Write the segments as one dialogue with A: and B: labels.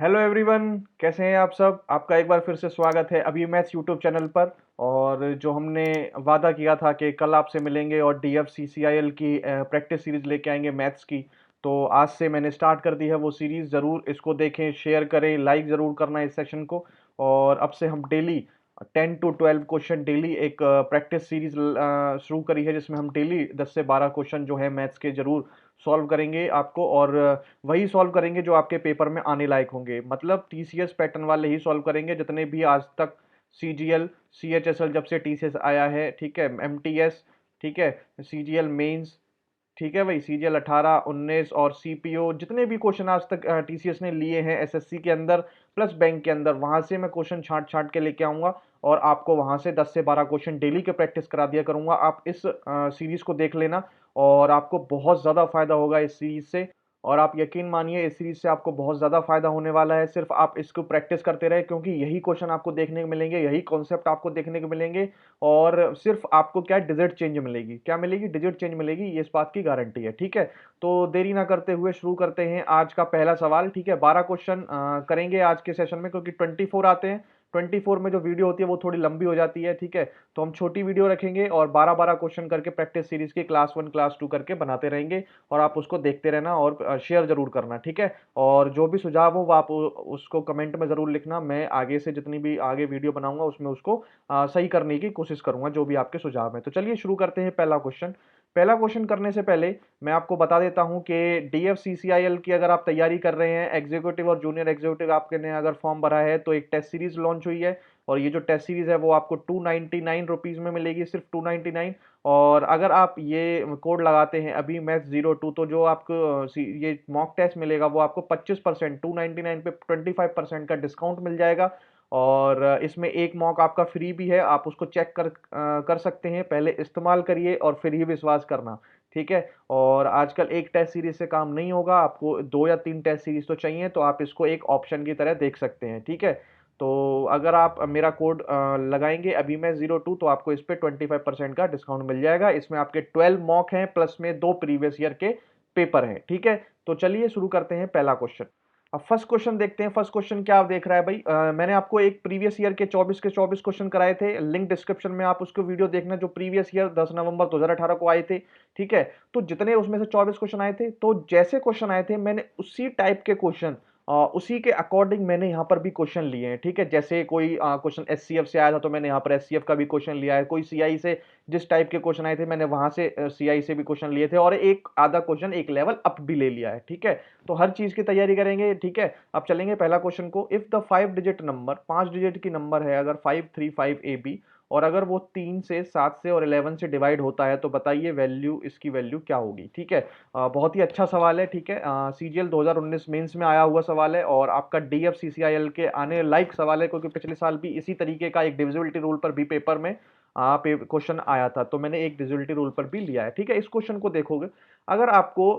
A: Hello everyone, कैसे हैं आप सब। आपका एक बार फिर से स्वागत है अभी मैथ्स यूट्यूब चैनल पर। और जो हमने वादा किया था कि कल आपसे मिलेंगे और DFCCIL की प्रैक्टिस सीरीज लेके आएंगे मैथ्स की, तो आज से मैंने स्टार्ट कर दी है वो सीरीज। ज़रूर इसको देखें, शेयर करें, लाइक ज़रूर करना है इस सेशन को। और अब से हम डेली 10 to 12 क्वेश्चन डेली एक प्रैक्टिस सीरीज शुरू करी है, जिसमें हम डेली 10 से 12 क्वेश्चन जो है मैथ्स के ज़रूर सॉल्व करेंगे आपको। और वही सॉल्व करेंगे जो आपके पेपर में आने लायक होंगे, मतलब TCS पैटर्न वाले ही सॉल्व करेंगे जितने भी आज तक CGL CHSL जब से TCS आया है, ठीक है, MTS, ठीक है, CGL मेंस, ठीक है भाई, CGL 18 19 और CPO, जितने भी क्वेश्चन आज तक TCS ने लिए हैं SSC के अंदर प्लस बैंक के अंदर, वहां से मैं क्वेश्चन छांट छांट के लेके आऊंगा और आपको वहां से 10 से 12 क्वेश्चन डेली के प्रैक्टिस करा दिया करूंगा। आप इस सीरीज को देख लेना और आपको बहुत ज़्यादा फायदा होगा इस सीरीज से। और आप यकीन मानिए, इस सीरीज से आपको बहुत ज़्यादा फायदा होने वाला है। सिर्फ आप इसको प्रैक्टिस करते रहे, क्योंकि यही क्वेश्चन आपको देखने को मिलेंगे, यही कॉन्सेप्ट आपको देखने को मिलेंगे। और सिर्फ आपको क्या, डिजिट चेंज मिलेगी, क्या मिलेगी, डिजिट चेंज मिलेगी, ये इस बात की गारंटी है। ठीक है, तो देरी ना करते हुए शुरू करते हैं आज का पहला सवाल। ठीक है, 12 क्वेश्चन करेंगे आज के सेशन में, क्योंकि 24 आते हैं। 24 में जो वीडियो होती है वो थोड़ी लंबी हो जाती है। ठीक है, तो हम छोटी वीडियो रखेंगे और 12 12 क्वेश्चन करके प्रैक्टिस सीरीज की क्लास 1 क्लास 2 करके बनाते रहेंगे। और आप उसको देखते रहना और शेयर जरूर करना, ठीक है। और जो भी सुझाव हो वो आप उसको कमेंट में जरूर लिखना। मैं आगे से जितनी भी आगे वीडियो बनाऊंगा उसमें उसको सही करने की कोशिश करूंगा, जो भी आपके सुझाव है। तो चलिए शुरू करते हैं पहला क्वेश्चन। पहला क्वेश्चन करने से पहले मैं आपको बता देता हूं कि DFCCIL की अगर आप तैयारी कर रहे हैं, एग्जीक्यूटिव और जूनियर एग्जीक्यूटिव आपके ने अगर फॉर्म भरा है, तो एक टेस्ट सीरीज लॉन्च हुई है। और ये जो टेस्ट सीरीज है वो आपको 299 रुपीज में मिलेगी, सिर्फ 299। और अगर आप ये कोड लगाते हैं अभी मैथ 02, तो जो आपको ये मॉक टेस्ट मिलेगा वो आपको 25%, 299 पे 25% का डिस्काउंट मिल जाएगा। और इसमें एक मॉक आपका फ्री भी है, आप उसको चेक कर सकते हैं। पहले इस्तेमाल करिए और फिर ही विश्वास करना, ठीक है। और आजकल एक टेस्ट सीरीज से काम नहीं होगा, आपको 2 या 3 टेस्ट सीरीज तो चाहिए, तो आप इसको एक ऑप्शन की तरह देख सकते हैं, ठीक है। तो अगर आप मेरा कोड लगाएंगे अभी मैं 02, तो आपको इस पे 25% का डिस्काउंट मिल जाएगा। इसमें आपके 12 मॉक हैं, प्लस में 2 प्रीवियस ईयर के पेपर हैं, ठीक है। तो चलिए शुरू करते हैं पहला क्वेश्चन। अब फर्स्ट क्वेश्चन देखते हैं। फर्स्ट क्वेश्चन क्या आप देख रहा है भाई, मैंने आपको एक प्रीवियस ईयर के 24 के 24 क्वेश्चन कराए थे, लिंक डिस्क्रिप्शन में आप उसको वीडियो देखना, जो प्रीवियस ईयर 10 नवंबर 2018 को आए थे, ठीक है। तो जितने उसमें से 24 क्वेश्चन आए थे, तो जैसे क्वेश्चन आए थे मैंने उसी टाइप के क्वेश्चन, उसी के अकॉर्डिंग मैंने यहाँ पर भी क्वेश्चन लिए हैं, ठीक है। जैसे कोई क्वेश्चन SCF से आया था, तो मैंने यहाँ पर SCF का भी क्वेश्चन लिया है। कोई CI से जिस टाइप के क्वेश्चन आए थे, मैंने वहां से CI से भी क्वेश्चन लिए थे, और एक आधा क्वेश्चन एक लेवल अप भी ले लिया है, ठीक है। तो हर चीज की तैयारी करेंगे, ठीक है। अब चलेंगे पहला क्वेश्चन को। If the 5 digit number, 5 digit की नंबर है अगर 535AB, और अगर वो 3 से 7 से और 11 से डिवाइड होता है, तो बताइए वैल्यू, इसकी वैल्यू क्या होगी, ठीक है। बहुत ही अच्छा सवाल है, ठीक है। CGL 2019 मेंस में आया हुआ सवाल है, और आपका DFCCIL के आने लायक सवाल है, क्योंकि पिछले साल भी इसी तरीके का एक डिविजिबिलिटी रूल पर भी पेपर में क्वेश्चन आया था, तो मैंने एक डिविजिबिलिटी रूल पर भी लिया है, ठीक है। इस क्वेश्चन को देखोगे, अगर आपको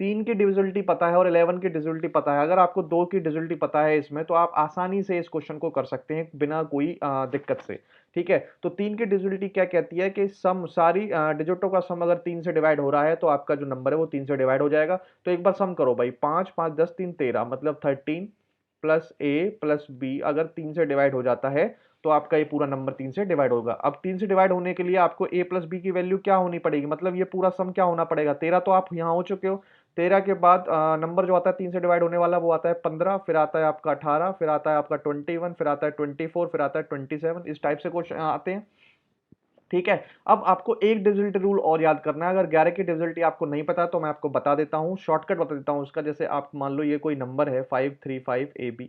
A: 3 की डिविजिबिलिटी पता है और 11 की डिविजिबिलिटी पता है, अगर आपको 2 की डिविजिबिलिटी पता है इसमें, तो आप आसानी से इस क्वेश्चन को कर सकते हैं बिना कोई दिक्कत से, ठीक है। तो 3 की डिविजिबिलिटी क्या कहती है कि सम, सारी डिजिटों का सम अगर 3 से डिवाइड हो रहा है, तो आपका जो नंबर है वो 3 से डिवाइड हो जाएगा। तो एक बार सम करो भाई, 5 5 10 3 13, मतलब 13 प्लस ए प्लस बी अगर 3 से डिवाइड हो जाता है, तो आपका ये पूरा नंबर 3 से डिवाइड होगा। अब 3 से डिवाइड होने के लिए आपको ए प्लस बी की वैल्यू क्या होनी पड़ेगी, मतलब ये पूरा सम क्या होना पड़ेगा, 13 तो आप यहाँ हो चुके हो। 13 के बाद नंबर जो आता है 3 से डिवाइड होने वाला, वो आता है 15, फिर आता है आपका 18, फिर आता है आपका 21, फिर आता है 24, फिर आता है 27। इस टाइप से क्वेश्चन आते हैं, ठीक है। अब आपको एक डिविजिबिलिटी रूल और याद करना है। अगर 11 की डिविजिबिलिटी आपको नहीं पता, तो मैं आपको बता देता हूँ, शॉर्टकट बता देता हूँ उसका। जैसे आप मान लो ये कोई नंबर है 535AB,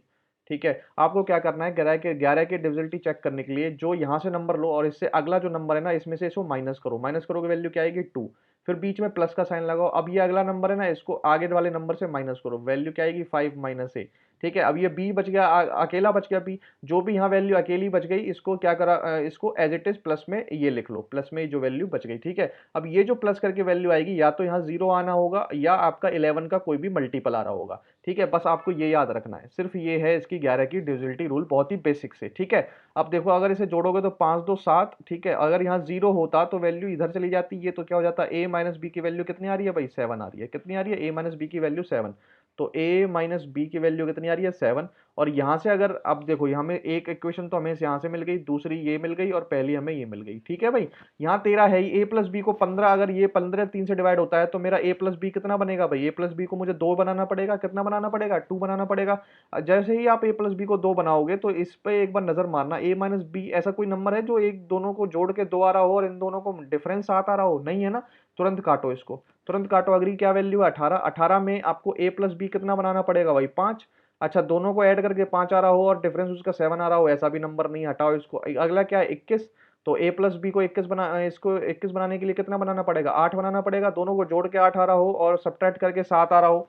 A: ठीक है। आपको क्या करना है, 11 की डिविजिबिलिटी चेक करने के लिए जो यहाँ से नंबर लो, और इससे अगला जो नंबर है ना, इसमें से इसको माइनस करो। माइनस करोगे वैल्यू क्या आएगी, 2। फिर बीच में प्लस का साइन लगाओ। अब ये अगला नंबर है ना, इसको आगे वाले नंबर से माइनस करो, वैल्यू क्या आएगी, 5 - A, ठीक है। अब ये बी बच गया, अकेला बच गया बी। जो भी यहाँ वैल्यू अकेली बच गई, इसको क्या करा, इसको एज इट इज प्लस में ये लिख लो, प्लस में जो वैल्यू बच गई, ठीक है। अब ये जो प्लस करके वैल्यू आएगी, या तो यहाँ 0 आना होगा, या आपका 11 का कोई भी मल्टीपल आ रहा होगा, ठीक है। बस आपको ये याद रखना है, सिर्फ ये है इसकी 11 की डिविजिबिलिटी रूल, बहुत ही बेसिक से, ठीक है। अब देखो, अगर इसे जोड़ोगे तो 5 2 7, ठीक है। अगर यहाँ 0 होता तो वैल्यू इधर चली जाती, ये तो क्या हो जाता, A - B की वैल्यू कितनी आ रही है भाई, 7 आ रही है। कितनी आ रही है, A - B की वैल्यू 7। तो a माइनस बी की वैल्यू कितनी आ रही है 7। और यहाँ से अगर अब देखो हमें एक इक्वेशन तो हमें यहाँ से मिल गई, दूसरी ये मिल गई और पहली हमें ये मिल गई। ठीक है भाई, यहाँ तेरा है ही a प्लस बी को 15, अगर ये 15 3 से डिवाइड होता है तो मेरा a प्लस बी कितना बनेगा भाई, a प्लस बी को मुझे 2 बनाना पड़ेगा, कितना बनाना पड़ेगा 2 बनाना पड़ेगा। जैसे ही आप a प्लस बी को 2 बनाओगे तो इस पे एक बार नजर मारना, a माइनस बी ऐसा कोई नंबर है जो एक दोनों को जोड़ के 2 आ रहा हो और इन दोनों को डिफरेंस 7 आ रहा हो, नहीं है ना। तुरंत काटो इसको, तुरंत काटो। अगली क्या वैल्यू है 18, 18 में आपको a प्लस बी कितना बनाना पड़ेगा भाई 5। अच्छा, दोनों को ऐड करके 5 आ रहा हो और डिफरेंस उसका 7 आ रहा हो, ऐसा भी नंबर नहीं, हटाओ इसको। अगला क्या है 21, तो a प्लस बी को 21 इसको 21 बनाने के लिए कितना बनाना पड़ेगा 8 बनाना पड़ेगा, दोनों को जोड़ के 8 आ रहा हो और सब्ट्रैक्ट करके 7 आ रहा हो।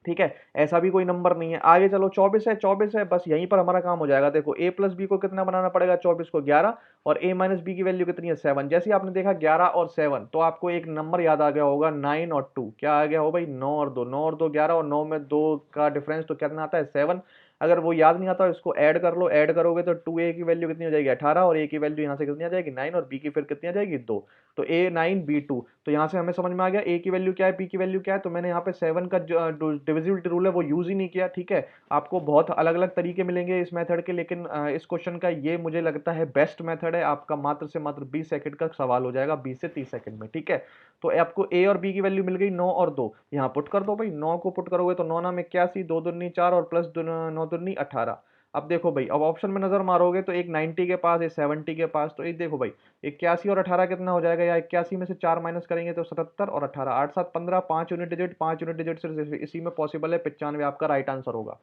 A: ठीक है, ऐसा भी कोई नंबर नहीं है। आगे चलो 24 है, 24 है, बस यहीं पर हमारा काम हो जाएगा। देखो a प्लस बी को कितना बनाना पड़ेगा 24 को 11, और a माइनस बी की वैल्यू कितनी है 7। जैसे ही आपने देखा 11 और 7 तो आपको एक नंबर याद आ गया होगा 9 और 2, क्या आ गया हो भाई 9 और 2, 9 और 2 11, और 9 में 2 का डिफरेंस तो कितना आता है 7। अगर वो याद नहीं आता इसको ऐड कर लो, ऐड करोगे तो 2a की वैल्यू कितनी हो जाएगी 18, और a की वैल्यू यहाँ से कितनी आ जाएगी 9, और b की फिर कितनी आ जाएगी 2। तो a 9 b 2, तो यहाँ से हमें समझ में आ गया a की वैल्यू क्या है b की वैल्यू क्या है। तो मैंने यहाँ पे 7 का डिविजिबिलिटी रूल है वो यूज ही नहीं किया। ठीक है, आपको बहुत अलग अलग तरीके मिलेंगे इस मेथड के, लेकिन इस क्वेश्चन का ये मुझे लगता है बेस्ट मेथड है। आपका मात्र से मात्र 20 सेकंड का सवाल हो जाएगा, 20 से 30 सेकंड में। ठीक है, तो आपको a और b की वैल्यू मिल गई 9 और 2, यहाँ पुट कर दो भाई। 9 को पुट करोगे तो 9 9 में 81, 2 दूनी 4 और प्लस 9 दूनी 18। अब देखो भाई, अब ऑप्शन में नजर मारोगे तो एक 90 के पास, एक 70 के पास, तो ये देखो भाई 81 और 18 कितना हो जाएगा, या 81 में से 4 माइनस करेंगे तो 77 और 18 8 7 15, 5 यूनिट डिजिट, 5 यूनिट डिजिट सिर्फ इसी में पॉसिबल है, 95 आपका राइट आंसर होगा।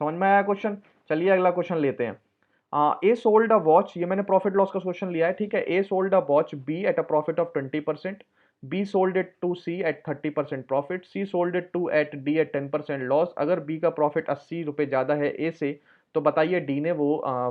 A: समझ में आया क्वेश्चन। चलिए अगला क्वेश्चन लेते हैं। ए सोल्ड अ वॉच, ये मैंने प्रॉफिट लॉस का क्वेश्चन लिया है। ठीक है, A sold a watch B at a profit of 20%, B sold it to C at 30% profit, C sold it to at D at 10% loss. अगर बी का profit 80 रुपए ज्यादा है ए से, तो बताइए डी ने वो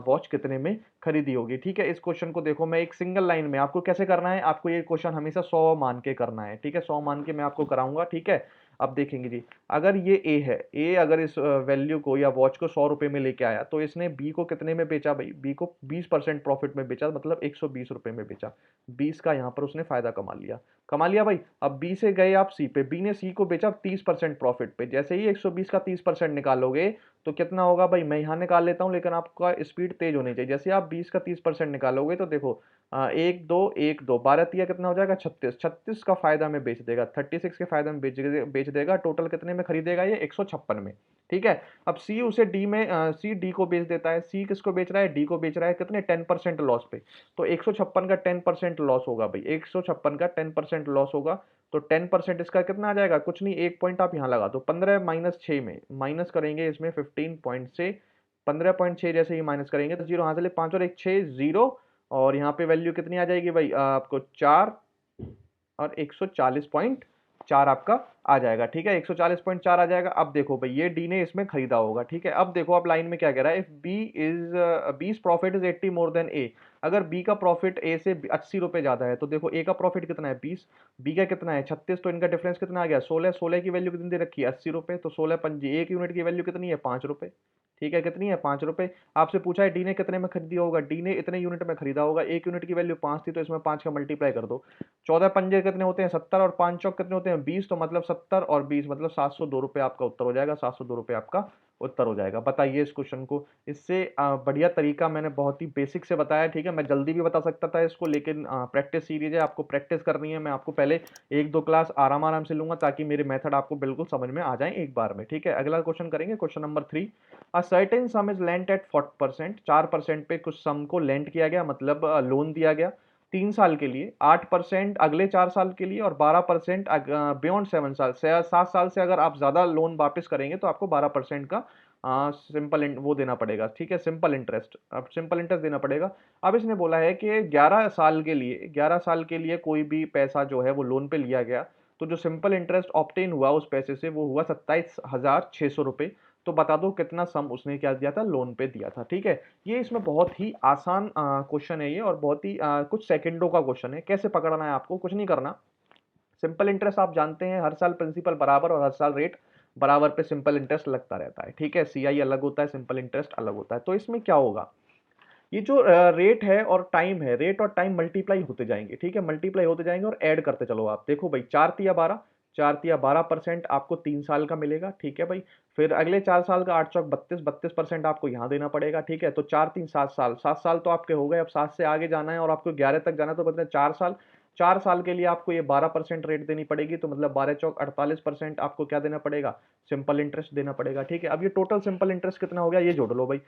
A: वॉच कितने में खरीदी होगी। ठीक है, इस क्वेश्चन को देखो मैं एक सिंगल लाइन में, आपको कैसे करना है, आपको ये क्वेश्चन हमेशा 100 मान के करना है। ठीक है, 100 मान के मैं आपको कराऊंगा। ठीक है, अब देखेंगे जी, अगर ये ए है, ए अगर इस वैल्यू को या वॉच को 100 रुपए में लेके आया, तो इसने बी को कितने में बेचा भाई, बी को 20% प्रॉफिट में बेचा, मतलब 120 रुपए में बेचा। 20 का यहाँ पर उसने फायदा कमा लिया, कमा लिया भाई। अब बी से गए आप सी पे, बी ने सी को बेचा 30% प्रॉफिट पे। जैसे ही 120 का 30% निकालोगे तो कितना होगा भाई, मैं यहाँ निकाल लेता हूँ, लेकिन आपका स्पीड तेज होनी चाहिए। जैसे आप 20 का 30% निकालोगे तो देखो 1 2 1 2 12 तिया कितना हो जाएगा 36, 36 का फायदा में बेच देगा, 36 के फायदा में बेच देगा। टोटल कितने में खरीदेगा ये 156 में। ठीक है, अब सी उसे डी में सी डी को बेच देता है, सी किसको बेच रहा है डी को बेच रहा है, कितने 10% लॉस पे। तो 156 का 10% लॉस होगा भाई, 156 का 10% लॉस होगा। तो 10% इसका कितना आ जाएगा, कुछ नहीं, एक पॉइंट आप यहाँ लगा दो। 15 माइनस 6 में माइनस करेंगे इसमें 15 पॉइंट से, 15.6 जैसे ही माइनस करेंगे तो जीरो यहाँ से ले, 5 और 1 6 जीरो, और यहाँ पे वैल्यू कितनी आ जाएगी भाई आपको 4, और 140.4 आपका आ जाएगा। ठीक है, 140.4 आ जाएगा। अब देखो भाई ये डी ने इसमें खरीदा होगा। ठीक है, अब देखो अब लाइन में क्या कह रहा है, इफ बी इज बीस प्रॉफिट इज 80 मोर देन ए। अगर बी का प्रॉफिट ए से 80 रुपए ज्यादा है, तो देखो ए का प्रॉफिट कितना है 20, बी का कितना है 36, तो इनका डिफरेंस कितना आ गया 16, 16 की वैल्यू कितनी दे रखी है 80 रुपए, तो 16 पंजी, एक यूनिट की वैल्यू कितनी है 5 रुपए। ठीक है, कितनी है 5 रुपए। आपसे पूछा है डी ने कितने में खरीदा होगा, डी ने इतने यूनिट में खरीदा होगा, एक यूनिट की वैल्यू 5 थी, तो इसमें 5 का मल्टीप्लाई कर दो। 14 पंजे कितने होते हैं 70, और 5 चौक कितने होते हैं 20, तो मतलब 70 और 20 मतलब 702 रुपए आपका उत्तर हो जाएगा, 702 रुपए आपका उत्तर हो जाएगा। बताइए इस क्वेश्चन को, इससे बढ़िया तरीका मैंने बहुत ही बेसिक से बताया। ठीक है, मैं जल्दी भी बता सकता था इसको, लेकिन प्रैक्टिस सीरीज है, आपको प्रैक्टिस करनी है। मैं आपको पहले 1 2 क्लास आराम आराम से लूंगा ताकि मेरे मेथड आपको बिल्कुल समझ में आ जाए एक बार में। ठीक है, अगला क्वेश्चन करेंगे, question number 3। A certain sum is lent at 40%, 4% पे कुछ सम को लेंट किया गया, मतलब लोन दिया गया 3 साल के लिए, 8% अगले 4 साल के लिए, और 12% बियॉन्ड 7 साल से, 7 साल से अगर आप ज्यादा लोन वापस करेंगे तो आपको 12% का सिंपल वो देना पड़ेगा। ठीक है, सिंपल इंटरेस्ट, अब सिंपल इंटरेस्ट देना पड़ेगा। अब इसने बोला है कि 11 साल के लिए, 11 साल के लिए कोई भी पैसा जो है वो लोन पे लिया गया, तो जो सिंपल इंटरेस्ट ऑब्टेन हुआ उस पैसे से वो हुआ 27,600 रुपए। तो बता दो कितना सम उसने क्या दिया था लोन पे दिया था। ठीक है, ये इसमें बहुत ही आसान क्वेश्चन है ये, और बहुत ही कुछ सेकंडों का क्वेश्चन है। कैसे पकड़ना है आपको, कुछ नहीं करना। सिंपल इंटरेस्ट आप जानते हैं, हर साल प्रिंसिपल बराबर और हर साल रेट बराबर पे सिंपल इंटरेस्ट लगता रहता है। ठीक है, सीआई अलग होता है, सिंपल इंटरेस्ट अलग होता है। तो इसमें क्या होगा, ये जो रेट है और टाइम है, रेट और टाइम मल्टीप्लाई होते जाएंगे। ठीक है, मल्टीप्लाई होते जाएंगे और ऐड करते चलो। आप देखो भाई 4 तिया 12, 4 तिया 12% आपको 3 साल का मिलेगा, ठीक है भाई। फिर अगले 4 साल का 8 चौक 32, 32% आपको यहाँ देना पड़ेगा, ठीक है। तो 4 3 7 साल, 7 साल तो आपके हो गए। अब 7 से आगे जाना है और आपको 11 तक जाना है, तो मतलब 4 साल, 4 साल के लिए आपको ये 12% रेट देनी पड़ेगी। तो मतलब 12 चौक 48% आपको क्या देना पड़ेगा, सिंपल इंटरेस्ट देना पड़ेगा, ठीक है। अब ये टोटल सिंपल इंटरेस्ट कितना हो गया, ये जोड़ लो भाई।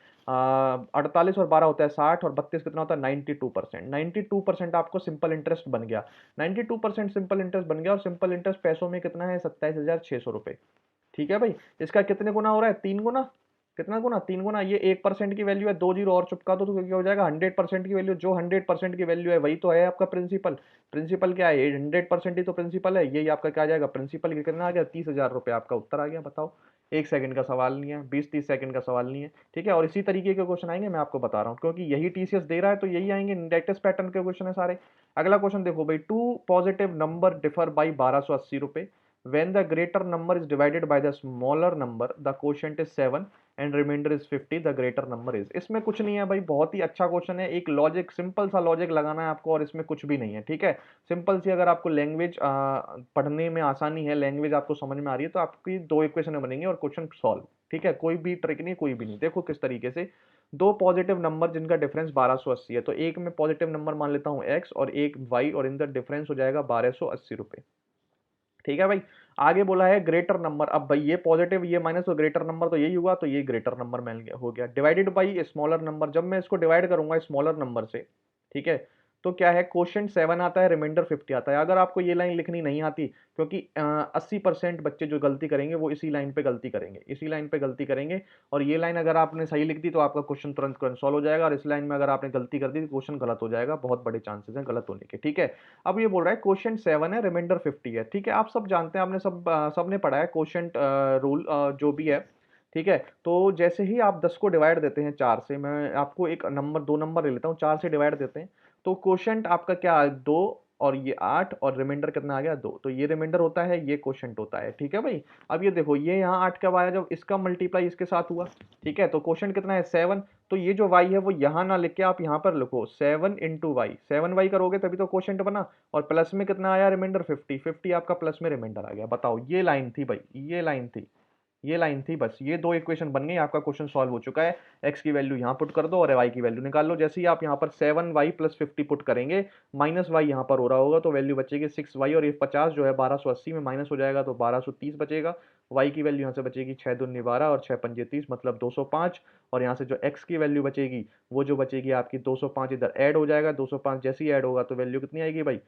A: 48 और 12 होता है 60, और 32 कितना होता है 92%। 92% आपको सिंपल इंटरेस्ट बन गया। 92% सिंपल इंटरेस्ट बन गया, और सिंपल इंटरेस्ट पैसों में कितना है, 27,600 रुपये, ठीक है भाई। इसका कितने गुना हो रहा है, 3 गुना। कितना गुना, 3 गुना। ये 1% की वैल्यू है, 2 जीरो और चिपका दो तो क्या हो जाएगा, 100% की वैल्यू। जो 100% की वैल्यू है वही तो है आपका प्रिंसिपल। प्रिंसिपल क्या है, 100% ही तो प्रिंसिपल है। यही आपका क्या आ जाएगा, प्रिंसिपल कितना आ गया, 30,000 रुपये आपका उत्तर आ गया। बताओ, 1 सेकंड का सवाल नहीं है, 20 30 सेकंड का सवाल नहीं है, ठीक है। और इसी तरीके के क्वेश्चन आएंगे, मैं आपको बता रहा हूँ, क्योंकि यही टीसीएस दे रहा है तो यही आएंगे, लेटेस्ट पैटर्न के क्वेश्चन है सारे। अगला क्वेश्चन देखो भाई, two positive number differ by 1280 रुपये। When the greater number is divided by the smaller number, the quotient is 7 and remainder is 50, the greater number is। इसमें कुछ नहीं है भाई, बहुत ही अच्छा क्वेश्चन है। एक लॉजिक, सिंपल सा लॉजिक लगाना है आपको, और इसमें कुछ भी नहीं है, ठीक है। सिंपल सी, अगर आपको लैंग्वेज पढ़ने में आसानी है, लैंग्वेज आपको समझ में आ रही है, तो आपकी 2 इक्वेशन बनेंगे और क्वेश्चन सॉल्व, ठीक है। कोई भी ट्रिक नहीं, कोई भी नहीं। देखो किस तरीके से, दो पॉजिटिव नंबर जिनका डिफरेंस 1280 है, तो एक में पॉजिटिव नंबर मान लेता हूँ x और एक y, और इनका डिफरेंस हो जाएगा 1280 रुपये, ठीक है भाई। आगे बोला है ग्रेटर नंबर। अब भाई ये पॉजिटिव ये माइनस, तो ग्रेटर नंबर तो यही हुआ, तो ये ग्रेटर नंबर मिल गया, हो गया। डिवाइडेड बाई स्मॉलर नंबर, जब मैं इसको डिवाइड करूंगा स्मॉलर नंबर से, ठीक है, तो क्या है, क्वोशिएंट 7 आता है, रिमाइंडर 50 आता है। अगर आपको ये लाइन लिखनी नहीं आती, क्योंकि 80% बच्चे जो गलती करेंगे वो इसी लाइन पे गलती करेंगे, इसी लाइन पे गलती करेंगे। और ये लाइन अगर आपने सही लिख दी तो आपका क्वेश्चन तुरंत तुरंत सॉल्व हो जाएगा, और इस लाइन में अगर आपने गलती कर दी तो क्वेश्चन गलत हो जाएगा, बहुत बड़े चांसेस हैं गलत होने के, ठीक है। अब ये बोल रहा है क्वोशिएंट 7 है, रिमाइंडर 50 है, ठीक है। आप सब जानते हैं, आपने सबने पढ़ा है क्वोशिएंट रूल जो भी है, ठीक है। तो जैसे ही आप 10 को डिवाइड देते हैं 4 से, मैं आपको एक नंबर, 2 नंबर ले लेता हूँ, 4 से डिवाइड देते हैं, तो क्वोशिएंट आपका क्या है, 2, और ये 8, और रिमाइंडर कितना आ गया, 2। तो ये रिमाइंडर होता है, ये क्वोशिएंट होता है, ठीक है भाई। अब ये देखो, ये यहाँ 8 कब आया, जब इसका मल्टीप्लाई इसके साथ हुआ, ठीक है। तो क्वोशिएंट कितना है, 7। तो ये जो y है वो यहाँ ना लिख के आप यहाँ पर लिखो 7 इंटू वाई, 7y करोगे तभी तो क्वोशिएंट बना। और प्लस में कितना आया, रिमाइंडर 50, 50 आपका प्लस में रिमाइंडर आ गया। बताओ, ये लाइन थी भाई, ये लाइन थी, ये लाइन थी, बस ये 2 इक्वेशन बन गई, आपका क्वेश्चन सॉल्व हो चुका है। एक्स की वैल्यू यहाँ पुट कर दो और वाई की वैल्यू निकाल लो। जैसे ही आप यहाँ पर 7y प्लस 50 पुट करेंगे, माइनस वाई यहाँ पर हो रहा होगा, तो वैल्यू बचेगी 6y, और ये 50 जो है 1280 में माइनस हो जाएगा, तो 1230 बचेगा। y की वैल्यू यहाँ से बचेगी 6 दूनी 12 और 6 पंजे 30, मतलब 205। और यहाँ से जो x की वैल्यू बचेगी, वो जो बचेगी आपकी 205 इधर ऐड हो जाएगा। 205 जैसे ही ऐड होगा तो वैल्यू कितनी आएगी भाई,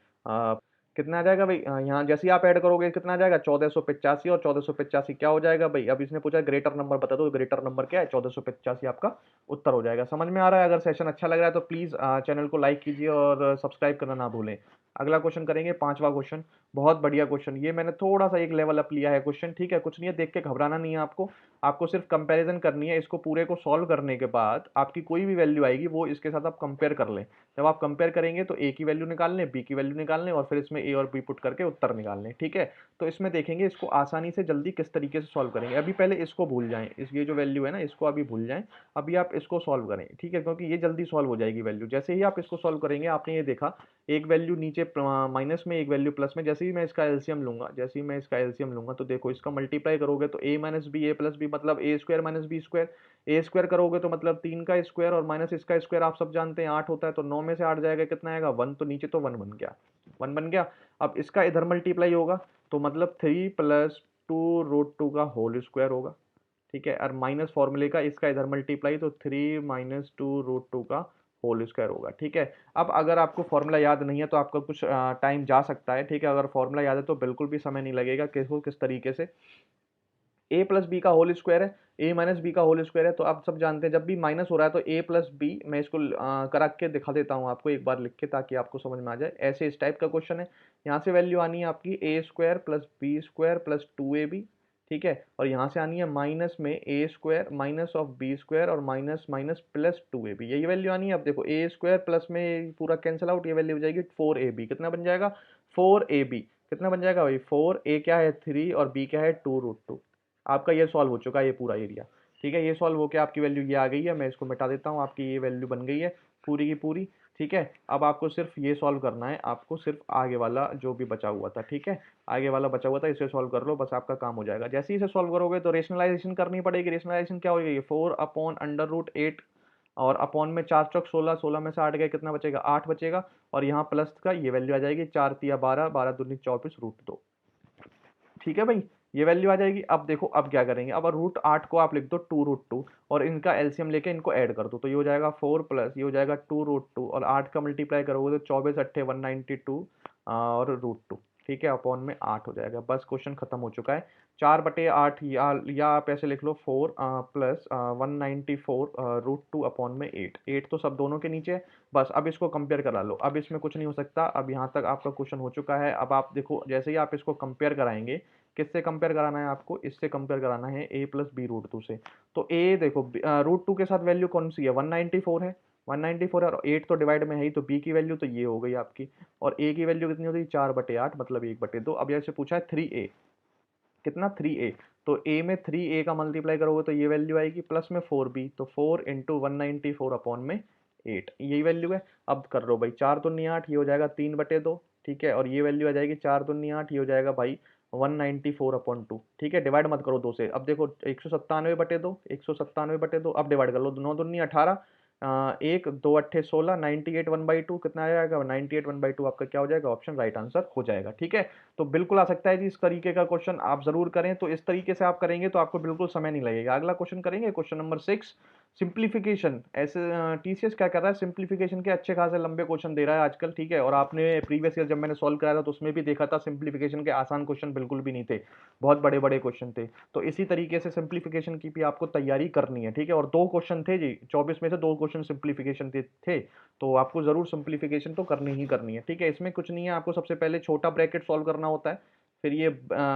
A: कितना आ जाएगा भाई, यहाँ जैसे ही आप ऐड करोगे कितना आ जाएगा, 1485। और 1485 क्या हो जाएगा भाई, अब इसने पूछा ग्रेटर नंबर बता दो, ग्रेटर नंबर क्या है, 1485 आपका उत्तर हो जाएगा। समझ में आ रहा है? अगर सेशन अच्छा लग रहा है तो प्लीज चैनल को लाइक कीजिए और सब्सक्राइब करना ना भूलें। अगला क्वेश्चन करेंगे, 5वां क्वेश्चन। बहुत बढ़िया क्वेश्चन, ये मैंने थोड़ा सा एक लेवल अप लिया है क्वेश्चन, ठीक है। कुछ नहीं है, देख के घबराना नहीं है आपको। आपको सिर्फ कंपैरिजन करनी है। इसको पूरे को सॉल्व करने के बाद आपकी कोई भी वैल्यू आएगी, वो इसके साथ आप कंपेयर कर लें। जब आप कंपेयर करेंगे तो ए की वैल्यू निकाल लें, बी की वैल्यू निकाल लें, और फिर इसमें ए और बी पुट करके उत्तर निकाल लें, ठीक है। तो इसमें देखेंगे इसको आसानी से जल्दी किस तरीके से सॉल्व करेंगे। अभी पहले इसको भूल जाएं, इस ये जो वैल्यू है ना, इसको अभी भूल जाएं। अभी आप इसको सॉल्व करें, ठीक है, क्योंकि ये जल्दी सॉल्व हो जाएगी वैल्यू। जैसे ही आप इसको सॉल्व करेंगे, आपने ये देखा, एक वैल्यू नीचे माइनस में, एक वैल्यू प्लस में। जैसे ही मैं इसका एलसीएम लूंगा, जैसे ही मैं इसका एलसीएम लूंगा, तो देखो इसका मल्टीप्लाई करोगे तो ए माइनस बी, ए प्लस बी, मतलब ए स्क्वायर माइनस बी स्क्वायर। ए स्क्वायर करोगे तो मतलब 3 का स्क्वायर, और माइनस इसका स्क्वायर आप सब जानते हैं 8 होता है, तो 9 में से 8 जाएगा, कितना आएगा, 1। तो नीचे तो 1 बन गया, 1 बन गया। अब इसका इधर मल्टीप्लाई होगा, तो मतलब 3 प्लस 2 रूट 2 का होल स्क्वायर होगा, ठीक है। और माइनस फॉर्मूले का इसका इधर मल्टीप्लाई, तो 3 माइनस 2 रूट 2 का होल स्क्वायर होगा, ठीक है। अब अगर आपको फॉर्मूला याद नहीं है तो आपका कुछ टाइम जा सकता है, ठीक है। अगर फॉर्मूला याद है तो बिल्कुल भी समय नहीं लगेगा, किस तरीके से ए प्लस बी का होल स्क्वायर है, ए माइनस बी का होल स्क्वायर है। तो आप सब जानते हैं जब भी माइनस हो रहा है तो ए प्लस बी, मैं इसको करा के दिखा देता हूँ आपको एक बार लिख के, ताकि आपको समझ में आ जाए। ऐसे इस टाइप का क्वेश्चन है। यहाँ से वैल्यू आनी है आपकी A square plus B square plus 2ab, ठीक है। और यहाँ से आनी है माइनस में A square minus of B square और माइनस माइनस प्लस 2ab, यही वैल्यू आनी है। अब देखो ए स्क्वायर प्लस में पूरा कैंसिल आउट, ये वैल्यू हो जाएगी 4ab। कितना बन जाएगा, 4ab। कितना बन जाएगा भाई, 4, ए क्या है 3 और बी क्या है 2 रूट 2। आपका ये सॉल्व हो चुका है ये पूरा एरिया, ठीक है। ये सॉल्व होकर आपकी वैल्यू ये आ गई है। मैं इसको मिटा देता हूँ, आपकी ये वैल्यू बन गई है पूरी की पूरी, ठीक है, अब आपको सिर्फ ये सॉल्व करना है, आपको सिर्फ आगे वाला जो भी बचा हुआ था, ठीक है, आगे वाला बचा हुआ था इसे सॉल्व कर लो, बस आपका काम हो जाएगा। जैसे ही इसे सॉल्व करोगे तो रेशनलाइजेशन करनी पड़ेगी। रेशनलाइजेशन क्या होगी, 4/√8 और अपॉन में 4 चौक 16, 16 में से 8 गए, कितना बचेगा, 8 बचेगा। और यहाँ प्लस का ये वैल्यू आ जाएगी, 4 तिया 12, 12 दूनी 24/2। ठीक है भाई, ये वैल्यू आ जाएगी। अब देखो अब क्या करेंगे, अब √8 को आप लिख दो 2√2 और इनका एलसीएम लेके इनको ऐड कर दो, तो ये हो जाएगा 4 प्लस ये हो जाएगा 2√2 और 8 का मल्टीप्लाई करोगे तो 24 अट्ठे 192 और √2। ठीक है, अपॉन में 8 हो जाएगा। बस क्वेश्चन खत्म हो चुका है। 4/8 या आप ऐसे लिख लो 4 प्लस 194 √2 अपॉन में 8। 8 तो सब दोनों के नीचे है। बस अब इसको कंपेयर करा लो, अब इसमें कुछ नहीं हो सकता। अब यहाँ तक आपका क्वेश्चन हो चुका है। अब आप देखो जैसे ही आप इसको कंपेयर कराएंगे, किससे कंपेयर कराना है आपको, इससे कंपेयर कराना है a प्लस बी √2 से। तो a देखो √2 के साथ वैल्यू कौन सी है, 194 है, 194 है और 8 तो डिवाइड में है ही, तो b की वैल्यू तो ये हो गई आपकी। और a की वैल्यू कितनी होती है, 4/8 मतलब 1/2। अब जैसे पूछा है 3a, कितना 3a, तो a में 3a का मल्टीप्लाई करोगे तो ये वैल्यू आएगी, प्लस में 4b, तो 4 इंटू 194 अपॉन में 8, यही वैल्यू है। अब कर लो भाई, 4 दूनी 8, ये हो जाएगा 3/2। ठीक है, और ये वैल्यू आ जाएगी 4 दूनी 8, ये हो जाएगा भाई 194/2। ठीक है, डिवाइड मत करो 2 से। अब देखो 197/2, 197/2, अब डिवाइड कर लो, 9 दूनी 18, एक 2 अट्ठे 16, 98 1/2 कितना आ जाएगा, 98 1/2 आपका क्या हो जाएगा, ऑप्शन राइट आंसर हो जाएगा। ठीक है, तो बिल्कुल आ सकता है जी, इस तरीके का क्वेश्चन आप जरूर करें। तो इस तरीके से आप करेंगे तो आपको बिल्कुल समय नहीं लगेगा। अगला क्वेश्चन करेंगे, क्वेश्चन नंबर 6, सिंप्लीफिकेशन। ऐसे टीसीएस क्या कर रहा है, सिंप्लीफिकेशन के अच्छे खासे लंबे क्वेश्चन दे रहा है आजकल। ठीक है, और आपने प्रीवियस ईयर जब मैंने सॉल्व कराया था तो उसमें भी देखा था, सिंप्लीफिकेशन के आसान क्वेश्चन बिल्कुल भी नहीं थे, बहुत बड़े बड़े क्वेश्चन थे। तो इसी तरीके से सिंप्लीफिकेशन की भी आपको तैयारी करनी है। ठीक है, और 2 क्वेश्चन थे जी, 24 में से 2 क्वेश्चन सिंप्लीफिकेशन थे, तो आपको जरूर सिंप्लीफिकेशन तो करनी ही करनी है। ठीक है, इसमें कुछ नहीं है, आपको सबसे पहले छोटा ब्रैकेट सॉल्व करना होता है, फिर ये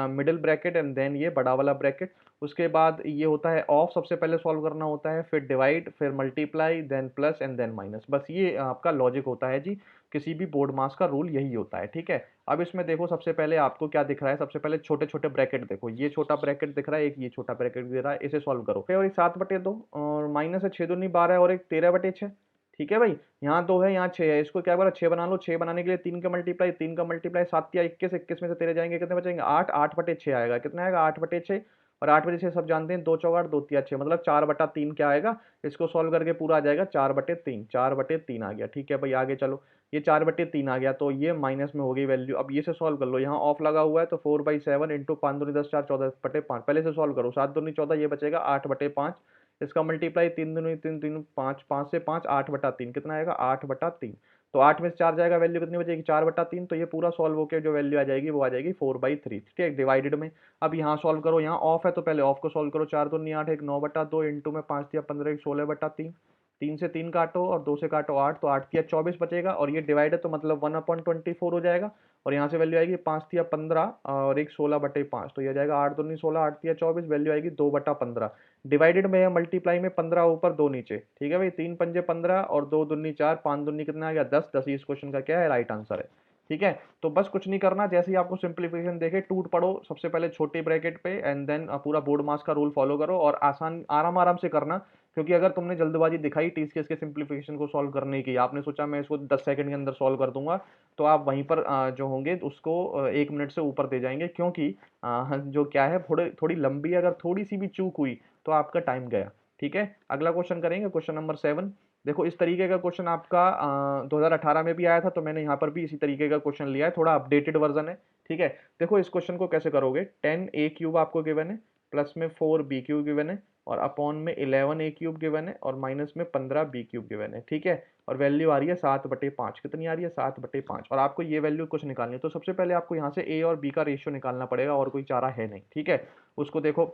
A: मिडिल ब्रैकेट एंड देन ये बड़ा वाला ब्रैकेट, उसके बाद ये होता है ऑफ, सबसे पहले सॉल्व करना होता है, फिर डिवाइड, फिर multiply, then plus and then minus. बस ये आपका लॉजिक होता है जी, किसी भी बोर्ड मास का रूल यही होता है। ठीक है, अब इसमें देखो सबसे पहले आपको क्या दिख रहा है, सबसे पहले छोटे छोटे ब्रैकेट देखो, ये छोटा ब्रैकेट दिख रहा है, एक ये छोटा ब्रैकेट दिख रहा है, इसे सॉल्व करो। फिर और एक 7/2 और माइनस है 6 दूनी 12 और एक 13/6। ठीक है भाई, यहाँ 2 है यहाँ 6 है, इसको क्या बोला 6 बना लो। 6 बनाने के लिए 3 का मल्टीप्लाई, 3 का मल्टीप्लाई, 7 या 21, 21 में से 13 जाएंगे, कितने बचेंगे 8, 8/6 आएगा, कितना आएगा 8/6। और 8/6 सब जानते हैं, 2 चौक 8, 2 तिया 6, मतलब 4/3 क्या आएगा, इसको सॉल्व करके पूरा आ जाएगा 4/3, 4/3 आ गया। ठीक है भाई, आगे चलो, ये 4/3 आ गया तो ये माइनस में हो गई वैल्यू। अब ये से सॉल्व कर लो, यहाँ ऑफ लगा हुआ है तो 4/7 इंटू 5 दूनी 10, 4 14/5, पहले से सॉल्व करो, 7 दूनी 14, ये बचेगा 8/5, इसका मल्टीप्लाई 3 दूनी 3, 3 5, 5 से 5, 8/3, कितना आएगा 8/3। तो 8 में से 4 जाएगा, वैल्यू कितनी बचेगी 4/3, तो ये पूरा सॉल्व होकर जो वैल्यू आ जाएगी वो आ जाएगी 4/3। ठीक है, डिवाइडेड में। अब यहाँ सॉल्व करो, यहाँ ऑफ है तो पहले ऑफ को सॉल्व करो, 4 दूनी 8, एक 9/2 इंटू में 5 दिया 15, एक 16/3, 3 से 3 काटो और 2 से काटो 8, तो 8 तिया 24 बचेगा, और ये डिवाइड है तो मतलब 1/24 हो जाएगा। और यहाँ से वैल्यू आएगी 5 तिया 15 और एक 16/5, तो ये जाएगा 8 दूनी 16, 8 तिया 24, वैल्यू आएगी 2/15। डिवाइडेड में है, मल्टीप्लाई में 15 ऊपर 2 नीचे। ठीक है भाई, 3 पंजे 15 और 2 दूनी 4, 5 दूनी कितना आ गया 10, 10 इस क्वेश्चन का क्या है, राइट आंसर है। ठीक है, तो बस कुछ नहीं करना, जैसे ही आपको सिंप्लीफिकेशन देखे टूट पड़ो सबसे पहले छोटे ब्रैकेट पे एंड देन पूरा बोर्ड मास का रूल फॉलो करो, और आसान आराम आराम से करना। क्योंकि अगर तुमने जल्दबाजी दिखाई टीसीएस के सिंप्लीफिकेशन को सॉल्व करने की, आपने सोचा मैं इसको 10 सेकंड के अंदर सॉल्व कर दूंगा, तो आप वहीं पर जो होंगे उसको 1 मिनट से ऊपर दे जाएंगे। क्योंकि जो क्या है, थोड़ी थोड़ी लंबी, अगर थोड़ी सी भी चूक हुई तो आपका टाइम गया। ठीक है, अगला क्वेश्चन करेंगे, क्वेश्चन नंबर 7। देखो इस तरीके का क्वेश्चन आपका 2018 में भी आया था, तो मैंने यहाँ पर भी इसी तरीके का क्वेश्चन लिया है, थोड़ा अपडेटेड वर्जन है। ठीक है, देखो इस क्वेश्चन को कैसे करोगे, 10a³ आपको गिवन है, प्लस में 4b³ गिवन है, और अपॉन में 11a³ गिवन है, और माइनस में 15b³ गिवन है। ठीक है, और वैल्यू आ रही है 7/5, कितनी आ रही है 7/5, और आपको ये वैल्यू कुछ निकालनी है। तो सबसे पहले आपको यहाँ से a और b का रेशियो निकालना पड़ेगा, और कोई चारा है नहीं। ठीक है, उसको देखो,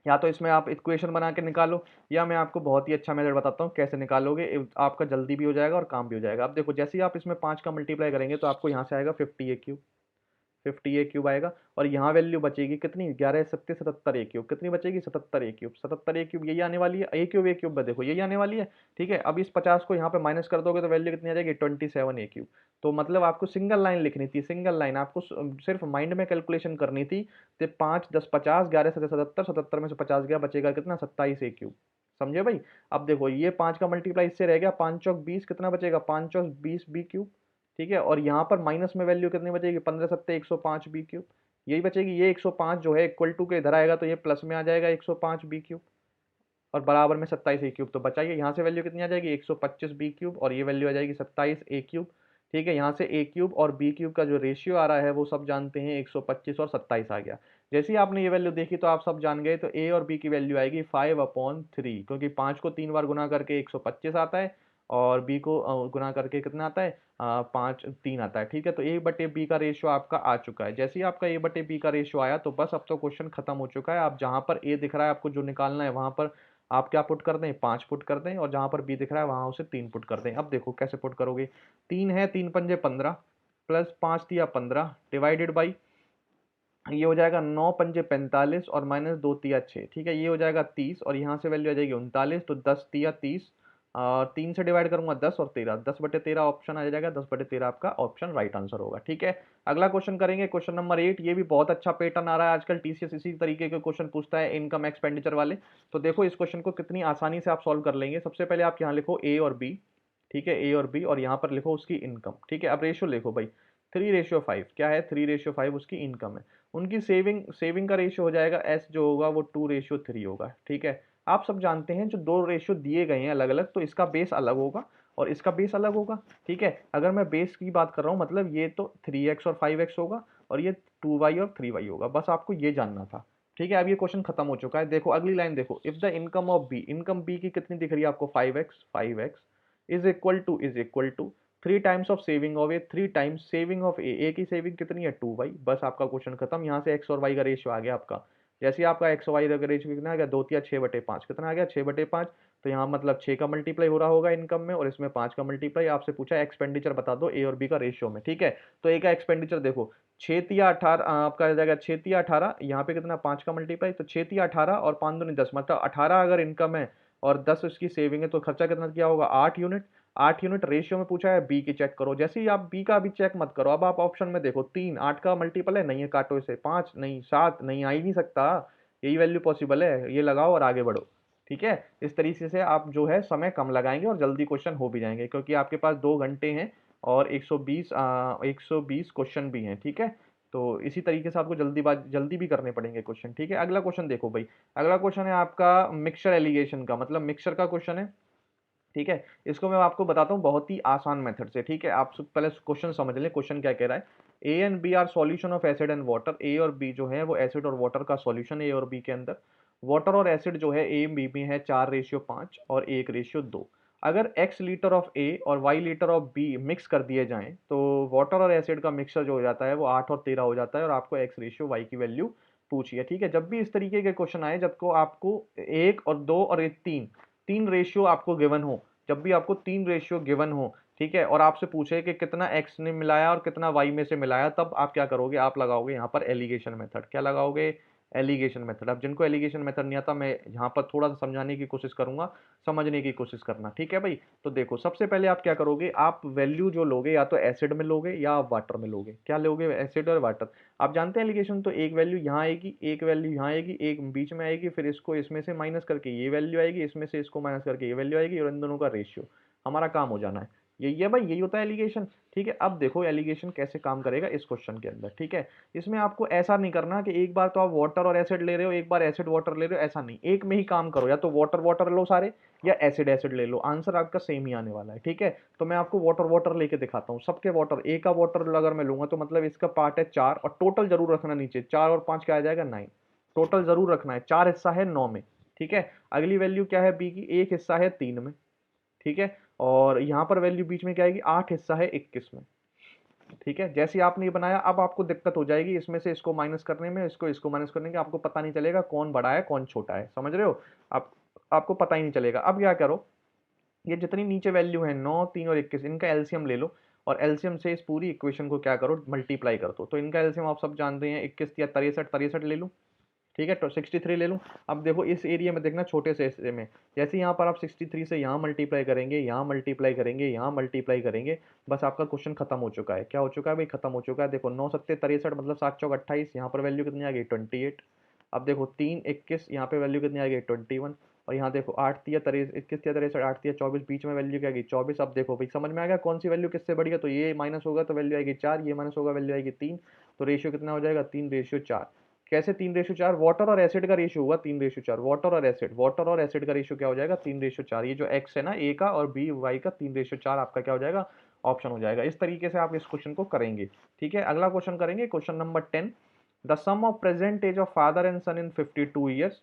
A: या तो इसमें आप इक्वेशन बना के निकालो, या मैं आपको बहुत ही अच्छा मेथड बताता हूँ कैसे निकालोगे, आपका जल्दी भी हो जाएगा और काम भी हो जाएगा। अब देखो जैसे ही आप इसमें 5 का मल्टीप्लाई करेंगे तो आपको यहाँ से आएगा 50a³, 50a³ आएगा, और यहाँ वैल्यू बचेगी कितनी, 11 7 77a³, कितनी बचेगी 77a³, 77a³ यही आने वाली है, a³ देखो यही आने वाली है। ठीक है, अब इस 50 को यहाँ पे माइनस कर दोगे तो वैल्यू कितनी आ जाएगी 27a³। तो मतलब आपको सिंगल लाइन लिखनी थी, सिंगल लाइन आपको सिर्फ माइंड में कैलकुलेशन करनी थी। तो 5 10 50, 11 7 77, 77 में से 50 गया, बचेगा कितना 27a³, समझे भाई। अब देखो ये 5 का मल्टीप्लाई इससे रह गया, 5 चौक 20, कितना बचेगा 5 चौक 20 बी क्यूब। ठीक है, और यहाँ पर माइनस में वैल्यू कितनी बचेगी 15 सत्ते 105 बी क्यूब, यही बचेगी। ये 105 जो है इक्वल टू के इधर आएगा तो ये प्लस में आ जाएगा 105 बी क्यूब, और बराबर में 27 ए क्यूब। तो बचाइए यहाँ से वैल्यू कितनी आ जाएगी 125 बी क्यूब, और ये वैल्यू आ जाएगी 27 ए क्यूब। ठीक है, यहाँ से ए क्यूब और बी क्यूब का जो रेशियो आ रहा है वो सब जानते हैं, 125 और 27 आ गया। जैसे ही आपने ये वैल्यू देखी तो आप सब जान गए, तो ए और बी की वैल्यू आएगी 5/3, क्योंकि 5 को 3 बार गुना करके 125 आता है, और बी को गुना करके कितना आता है 5 3 आता है। ठीक है, तो ए बटे बी का रेशियो आपका आ चुका है। जैसे ही आपका ए बटे बी का रेशियो आया तो बस अब तो क्वेश्चन खत्म हो चुका है। आप जहां पर ए दिख रहा है आपको जो निकालना है वहां पर आप क्या पुट कर दें 5 पुट कर दें, और जहां पर बी दिख रहा है वहां उसे 3 पुट कर दें। अब देखो कैसे पुट करोगे, 3 है 3 पंजे 15 प्लस 5 दिया 15 डिवाइडेड बाई, ये हो जाएगा 9 पंजे 45 और माइनस 2 तिया 6। ठीक है, ये हो जाएगा 30, और यहाँ से वैल्यू आ जाएगी 39, तो 10 तिया 30, और 3 से डिवाइड करूंगा 10 और 13, 10/13 ऑप्शन आ जाएगा, 10/13 आपका ऑप्शन राइट आंसर होगा। ठीक है, अगला क्वेश्चन करेंगे, क्वेश्चन नंबर 8। ये भी बहुत अच्छा पैटर्न आ रहा है आजकल, टीसीएस इसी तरीके के क्वेश्चन पूछता है इनकम एक्सपेंडिचर वाले। तो देखो इस क्वेश्चन को कितनी आसानी से आप सॉल्व कर लेंगे। सबसे पहले आप यहाँ लिखो ए और बी, ठीक है, ए और बी, और यहाँ पर लिखो उसकी इनकम। ठीक है, अब रेशियो लिखो भाई 3/5, क्या है 3/5 उसकी इनकम है। उनकी सेविंग का रेशियो हो जाएगा एस जो होगा वो 2/3 होगा। ठीक है, आप सब जानते हैं जो दो रेशियो दिए गए हैं अलग अलग, तो इसका बेस अलग होगा और इसका बेस अलग होगा। ठीक है, अगर मैं बेस की बात कर रहा हूँ मतलब ये तो 3x और 5x होगा, और ये 2y और 3y होगा, बस आपको ये जानना था। ठीक है, अब ये क्वेश्चन खत्म हो चुका है। देखो अगली लाइन देखो, if the income of B, income B की कितनी दिख रही है आपको 5x is equal to 3 times of saving of A, 3 times saving of A की सेविंग कितनी है 2y। बस आपका क्वेश्चन खत्म। यहाँ से x और y का रेशियो आ गया आपका। जैसे ही आपका x और y का रेशियो कितना आ गया 2 या 6/5, कितना आ गया 6/5। तो यहाँ मतलब 6 का मल्टीप्लाई हो रहा होगा इनकम में, और इसमें 5 का मल्टीप्लाई। आपसे पूछा है एक्सपेंडिचर बता दो ए और बी का रेशियो में। ठीक है, तो ए का एक्सपेंडिचर देखो 6 या 18 आपका आ जाएगा 6 या 18, यहाँ पे कितना 5 का मल्टीप्लाई, तो 6 या 18 और 5 दूनी 10, मतलब 18 अगर इनकम है और 10 उसकी सेविंग है, तो खर्चा कितना किया होगा 8 यूनिट। 8 यूनिट रेशियो में पूछा है बी की चेक करो। जैसे ही आप बी का अभी चेक मत करो, अब आप ऑप्शन में देखो 3 8 का मल्टीपल है नहीं है, काटो इसे, 5 नहीं 7 नहीं, आ ही नहीं सकता, यही वैल्यू पॉसिबल है, ये लगाओ और आगे बढ़ो। ठीक है, इस तरीके से आप जो है समय कम लगाएंगे और जल्दी क्वेश्चन हो भी जाएंगे, क्योंकि आपके पास 2 घंटे हैं और 120 क्वेश्चन भी हैं। ठीक है, तो इसी तरीके से आपको जल्दी भी करने पड़ेंगे क्वेश्चन। ठीक है, अगला क्वेश्चन देखो भाई, अगला क्वेश्चन है आपका मिक्सचर एलिगेशन का, मतलब मिक्सचर का क्वेश्चन है। ठीक है, इसको मैं आपको बताता हूँ बहुत ही आसान मेथड से। ठीक है, आप पहले क्वेश्चन समझ लें, क्वेश्चन क्या कह रहा है। A and B are solution of acid and water, A और बी जो है वो एसिड और वाटर का सॉल्यूशन है ए और बी के अंदर। वाटर और एसिड जो है ए बी में है 4/5 और 1/2। अगर x लीटर ऑफ ए और y litre of B mix कर दिए जाएं तो वाटर और एसिड का मिक्सचर जो हो जाता है वो 8 और 13 हो जाता है, और आपको x/y की वैल्यू पूछी है। ठीक है, जब भी इस तरीके के क्वेश्चन आए, जब को आपको 1 और 2 और 3 तीन रेशियो आपको गिवन हो, जब भी आपको 3 रेशियो गिवन हो, ठीक है, और आपसे पूछे कि कितना x ने मिलाया और कितना y में से मिलाया, तब आप क्या करोगे, आप लगाओगे यहाँ पर एलिगेशन मेथड। क्या लगाओगे, एलिगेशन मेथड। अब जिनको एलिगेशन मेथड नहीं आता, मैं यहाँ पर थोड़ा सा समझाने की कोशिश करूंगा, समझने की कोशिश करना। ठीक है भाई, तो देखो सबसे पहले आप क्या करोगे, आप वैल्यू जो लोगे या तो एसिड में लोगे या आप वाटर में लोगे। क्या लोगे, एसिड और वाटर। आप जानते हैं एलिगेशन, तो एक वैल्यू यहाँ आएगी, एक वैल्यू यहाँ आएगी, एक बीच में आएगी, फिर इसको इसमें से माइनस करके ये वैल्यू आएगी, इसमें से इसको माइनस करके ये वैल्यू आएगी, और इन दोनों का रेशियो हमारा काम हो जाना है। यही है भाई, यही होता है एलिगेशन। ठीक है, अब देखो एलिगेशन कैसे काम करेगा इस क्वेश्चन के अंदर। ठीक है, इसमें आपको ऐसा नहीं करना कि एक बार तो आप वाटर और एसिड ले रहे हो, एक बार एसिड वाटर ले रहे हो, ऐसा नहीं, एक में ही काम करो, या तो वाटर वाटर लो सारे या एसिड एसिड ले लो, आंसर आपका सेम ही आने वाला है। ठीक है, तो मैं आपको वाटर वाटर लेके दिखाता हूँ। सबके वाटर, ए का वाटर अगर मैं लूंगा तो मतलब इसका पार्ट है 4, और टोटल जरूर रखना नीचे, 4 और 5 क्या आ जाएगा 9, टोटल जरूर रखना है, 4 हिस्सा है 9 में। ठीक है, अगली वैल्यू क्या है बी की, एक हिस्सा है 3 में। ठीक है, और यहाँ पर वैल्यू बीच में क्या आएगी, 8 हिस्सा है 21 में। ठीक है, जैसे आपने ये बनाया, अब आपको दिक्कत हो जाएगी इसमें से इसको माइनस करने में, इसको इसको माइनस करने के, आपको पता नहीं चलेगा कौन बड़ा है कौन छोटा है, समझ रहे हो आप, आपको पता ही नहीं चलेगा। अब क्या करो, ये जितनी नीचे वैल्यू है 9 3 और 21, इनका एलसीएम ले लो, और एलसीएम से इस पूरी इक्वेशन को क्या करो, मल्टीप्लाई कर दो। तो इनका एलसीएम आप सब जानते हैं 21 या 63, 63 ले लूँ। ठीक है, तो 63 ले लूँ। अब देखो इस एरिया में देखना, छोटे से हिस्से में, जैसे यहाँ पर आप 63 से यहाँ मल्टीप्लाई करेंगे, यहाँ मल्टीप्लाई करेंगे, यहाँ मल्टीप्लाई करेंगे, बस आपका क्वेश्चन खत्म हो चुका है। क्या हो चुका है भाई, खत्म हो चुका है। देखो 9 सत्ते 63 मतलब 7 चौक 28, यहाँ पर वैल्यू कितनी आ गई 28। अब देखो 3 21, यहाँ पे वैल्यू कितनी आ गई 21। और यहाँ देखो 8 तिया 23, 21 तिया 63, 8 तिया 24, बीच में वैल्यू क्या आएगी 24। अब देखो भाई समझ में आ गया कौन सी वैल्यू किससे बड़ी है, तो ये माइनस होगा तो वैल्यू आएगी 4, ये माइनस होगा वैल्यू आएगी 3, तो रेशियो कितना हो जाएगा 3:4। कैसे 3:4? वाटर और एसिड का रेशियो हुआ 3:4, वाटर और एसिड का रेशियो क्या हो जाएगा 3:4। ये जो एक्स है ना ए का और बी वाई का 3:4 आपका क्या हो जाएगा ऑप्शन हो जाएगा। इस तरीके से आप इस क्वेश्चन को करेंगे। ठीक है, अगला क्वेश्चन करेंगे, question number 10। The sum of present age of father and son in 52 years.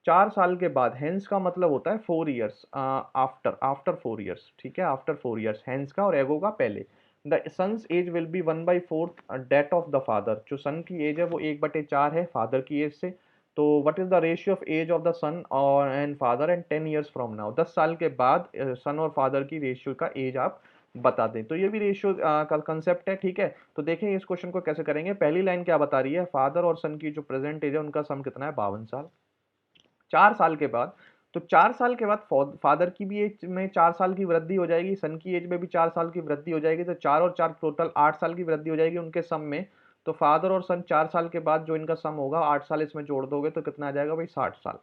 A: 4 साल के बाद, हेंस का मतलब होता है 4 ईयर्स आफ्टर, आफ्टर 4 ईयर्स। ठीक है, आफ्टर 4 ईयर्स हेंस का और एगो का पहले। The son's age will be 1/4 that of the father. जो सन की एज है वो 1/4 है फादर की एज से। तो what is the ratio of age of the son और and father and 10 years from now. 10 साल के बाद सन और फादर की रेशियो का एज आप बता दें। तो ये भी रेशियो का कंसेप्ट है। ठीक है, तो देखें इस क्वेश्चन को कैसे करेंगे। पहली लाइन क्या बता रही है, फादर और सन की जो प्रेजेंट एज है उनका सम कितना है 52 साल। 4 साल के बाद, तो 4 साल के बाद फादर की भी एज में 4 साल की वृद्धि हो जाएगी, सन की एज में भी 4 साल की वृद्धि हो जाएगी, तो 4 और 4 टोटल 8 साल की वृद्धि हो जाएगी उनके सम में। तो फादर और सन 4 साल के बाद जो इनका सम होगा 8 साल इसमें जोड़ दोगे तो कितना आ जाएगा भाई 60 साल।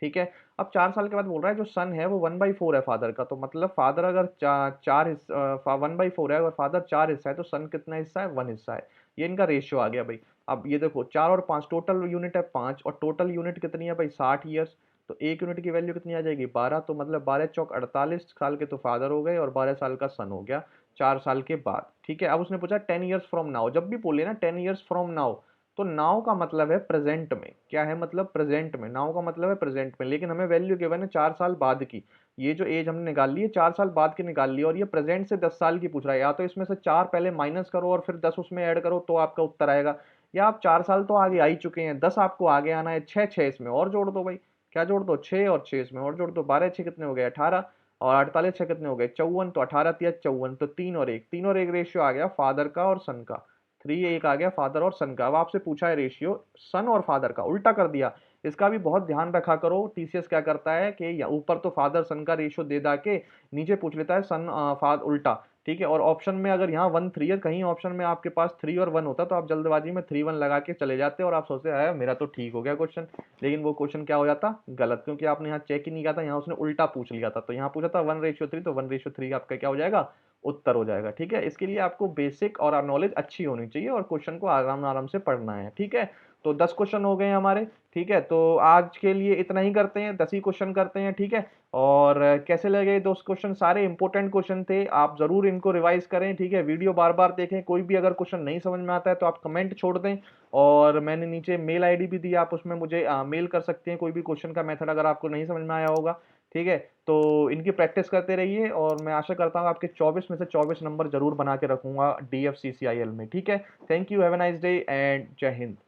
A: ठीक है, अब 4 साल के बाद बोल रहा है जो सन है वो 1/4 है फादर का, तो मतलब फादर अगर चार हिस्सा 1/4 है और फादर 4 हिस्सा है तो सन कितना हिस्सा है 1 हिस्सा है। ये इनका रेशियो आ गया भाई। अब ये देखो 4 और 5 टोटल यूनिट है 5 और टोटल यूनिट कितनी है भाई 60 ईयर्स। तो एक यूनिट की वैल्यू कितनी आ जाएगी 12, तो मतलब 12 चौक 48 साल के तो फादर हो गए और 12 साल का सन हो गया 4 साल के बाद। ठीक है, अब उसने पूछा 10 ईयर्स फ्रॉम नाउ। जब भी बोले ना 10 ईयर्स फ्रॉम नाउ, तो नाउ का मतलब है प्रेजेंट में। क्या है मतलब प्रेजेंट में, नाउ का मतलब है प्रेजेंट में, लेकिन हमें वैल्यू गिवन है 4 साल बाद की। ये जो एज हमने निकाल ली है 4 साल बाद की निकाल ली, और ये प्रेजेंट से 10 साल की पूछ रहा है। या तो इसमें से 4 पहले माइनस करो और फिर 10 उसमें ऐड करो तो आपका उत्तर आएगा, या आप 4 साल तो आगे आ ही चुके हैं, 10 आपको आगे आना है, 6 इसमें और जोड़ दो भाई। क्या जोड़ दो 6 और 6 इसमें और जोड़ दो, 12 6 कितने हो गए 18, और 48 6 कितने हो गए 54, तो 18 तिया 54, तो 3 और 1 रेशियो आ गया फादर का और सन का। 3 1 आ गया फादर और सन का। अब आपसे पूछा है रेशियो सन और फादर का, उल्टा कर दिया। इसका भी बहुत ध्यान रखा करो, टीसीएस क्या करता है कि ऊपर तो फादर सन का रेशियो दे दा के नीचे पूछ लेता है सन फादर उल्टा। ठीक है, और ऑप्शन में अगर यहाँ 1 3 है, कहीं ऑप्शन में आपके पास 3 और 1 होता तो आप जल्दबाजी में 3 1 लगा के चले जाते और आप सोचते है मेरा तो ठीक हो गया क्वेश्चन, लेकिन वो क्वेश्चन क्या हो जाता गलत, क्योंकि आपने यहाँ चेक ही नहीं किया था, यहाँ उसने उल्टा पूछ लिया था। तो यहाँ पूछा था 1:3, तो 1:3 आपका क्या हो जाएगा उत्तर हो जाएगा। ठीक है, इसके लिए आपको बेसिक और नॉलेज अच्छी होनी चाहिए और क्वेश्चन को आराम आराम से पढ़ना है। ठीक है, तो 10 क्वेश्चन हो गए हमारे। ठीक है, तो आज के लिए इतना ही करते हैं, 10 ही क्वेश्चन करते हैं। ठीक है, और कैसे लगे 2 क्वेश्चन, सारे इंपॉर्टेंट क्वेश्चन थे, आप जरूर इनको रिवाइज करें। ठीक है, वीडियो बार बार देखें, कोई भी अगर क्वेश्चन नहीं समझ में आता है तो आप कमेंट छोड़ दें, और मैंने नीचे मेल आईडी भी दी, आप उसमें मुझे मेल कर सकते हैं कोई भी क्वेश्चन का मेथड अगर आपको नहीं समझ में आया होगा। ठीक है, तो इनकी प्रैक्टिस करते रहिए और मैं आशा करता हूँ आपके 24 में से 24 नंबर जरूर बना के रखूंगा DFCCIL में। ठीक है, thank you, have a nice day and जय हिंद।